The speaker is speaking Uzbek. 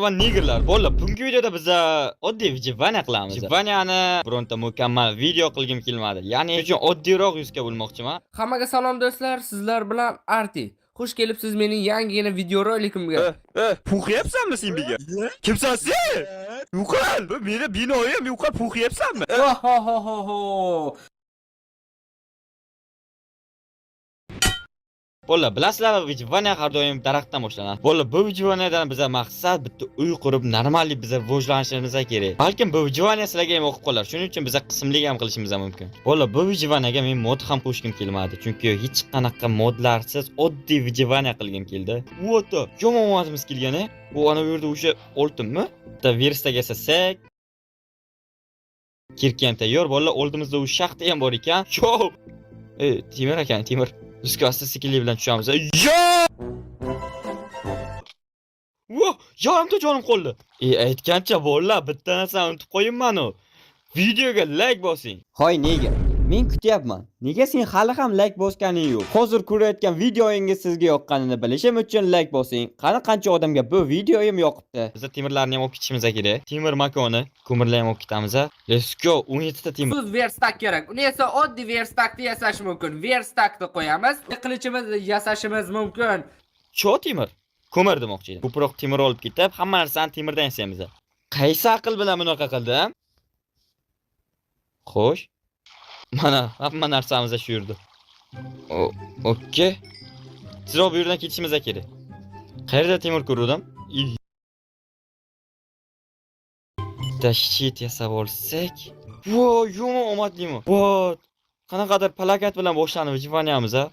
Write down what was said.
va nigerlar. Bo'ldi, bugungi videoda biz oddiy vijvanya qilamiz. Vijvanyani bironta mukammal video qilgim kelmadi. Ya'ni uchun oddiyroq yuzga bo'lmoqchiman. Hammaga salom do'stlar, sizlar bilan Arti. Xush kelibsiz mening yangigina videorolikimga. Puhyapsanmi sen biga? Kimsan sen? Yo'qol, bu meni binoyim, yo'qol puhyapsanmi? Ho. Bo'ldi, bilasizlar, vijvanya har doim daraxtdan boshlanadi. Bo'ldi, bu vijvanyadan biza maqsad bitta uy qurib, normalli biza rivojlanishimiz kerak. Balkim bu vijvanya sizlarga ham o'qib qolar. Shuning uchun biza qismlik ham qilishimiz mumkin. Bo'ldi, bu vijvanyaga men mod ham qo'shgim kelmadi, chunki hech qanaqa modlarsiz oddiy vijvanya qilgim keldi. O'ta, yomon modimiz kelgan-a? Bu ana bu yerda o'sha oltinmi? Bitta verstaga yasasak. Kirkam tayyor, bo'ldi, oldimizda u shaxta ham bor ekan. Yo! Timur ekan, Timur. Üstü asta sikili bilan tushamiz. Yo! Voh, yarimta jonim qoldi. Aytgancha bo'ldi, bitta narsani unutib qo'yinman u. Videoga like bosing. Hoy nega? Men kutyapman. Nega sen hali ham like bosganing yo'q? Hozir ko'rayotgan videoingiz sizga yoqqanini bilishim uchun like bosing. Qani qancha odamga bu videoyim yoqibdi. Biz temirlarni ham olib ketishimiz kerak. Temir makoni, ko'mirlarni ham olib ketamiz. Let's go. 17 ta temir. Siz verstak kerak. Uni esa oddiy verstakni yasash mumkin. Verstakni qo'yamiz. Qilichimizni yasashimiz mumkin. Cho temir. Ko'mir demoqchi edim. Ko'proq temir olib ketib, hamma narsani temirdan yasaymiz. Qaysi aql bilan bunaqa qildim? Xo'sh. Mana hamma narsamiz shu yerda. Okey. Sizlar bu yerdan ketishimiz kerak. Qayerda temir ko'rdim? Tashchit yasab olsak. Vo, yomon omadlimi? Vot. Qanaqadir plakat bilan boshlanib vijvanyamiz a.